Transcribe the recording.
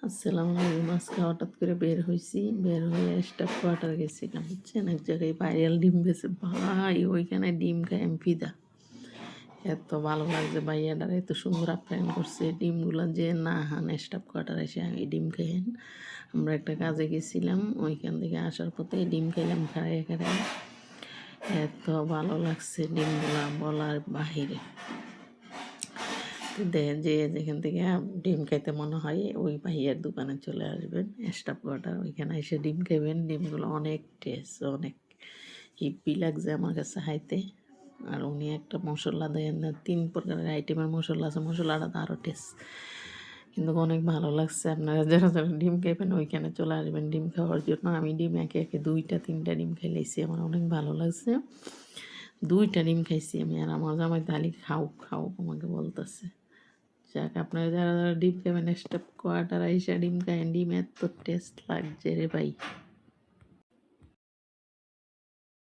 আসসালামু আলাইকুম। আজকে হঠাৎ করে বের হইছি, বের হয়ে স্টাফ কোয়ার্টার গেছিলাম বুঝছেন, এক জায়গায় ভাইরাল ডিম বেছে ভাই, ওইখানে ডিম খাই আমি ফিদা। এত ভালো লাগছে, ভাইয়াটার এত সুন্দর আপ্যায়ন করছে। ডিমগুলো যে না হান স্টাফ কোয়ার্টার এসে আমি ডিম খাইয়েন। আমরা একটা কাজে গেছিলাম, ওইখান থেকে আসার পথে ডিম খাইলাম খাড়াই খাড়াই। এত ভালো লাগছে ডিমগুলা বলার বাহিরে। দেখেন যে যেখান থেকে ডিম খাইতে মনে হয় ওই ভাইয়ের দোকানে চলে আসবেন, স্টাফ কোয়ার্টার, ওইখানে এসে ডিম খাবেন। ডিমগুলো অনেক টেস্ট, অনেক হিব্বি লাগছে আমার কাছে খাইতে। আর উনি একটা মশলা দেন, 3 প্রকারের আইটেমের মশলা আছে, মশলাটা তো আরও টেস্ট, কিন্তু অনেক ভালো লাগছে। আপনারা যারা যারা ডিম খাইবেন ওইখানে চলে আসবেন ডিম খাওয়ার জন্য। আমি ডিম একে একে 2টা 3টা ডিম খাইলেছি, আমার অনেক ভালো লাগছে। 2টা ডিম খাইছি আমি, আর আমার জামাই তালি খাও খাও আমাকে বলতেছে। যাক, আপনারা যারা যারা ডিম খাবেন স্টাফ কোয়ার্টার আইসা ডিম খায়েন, ডিম এত টেস্ট লাগছে রে ভাই।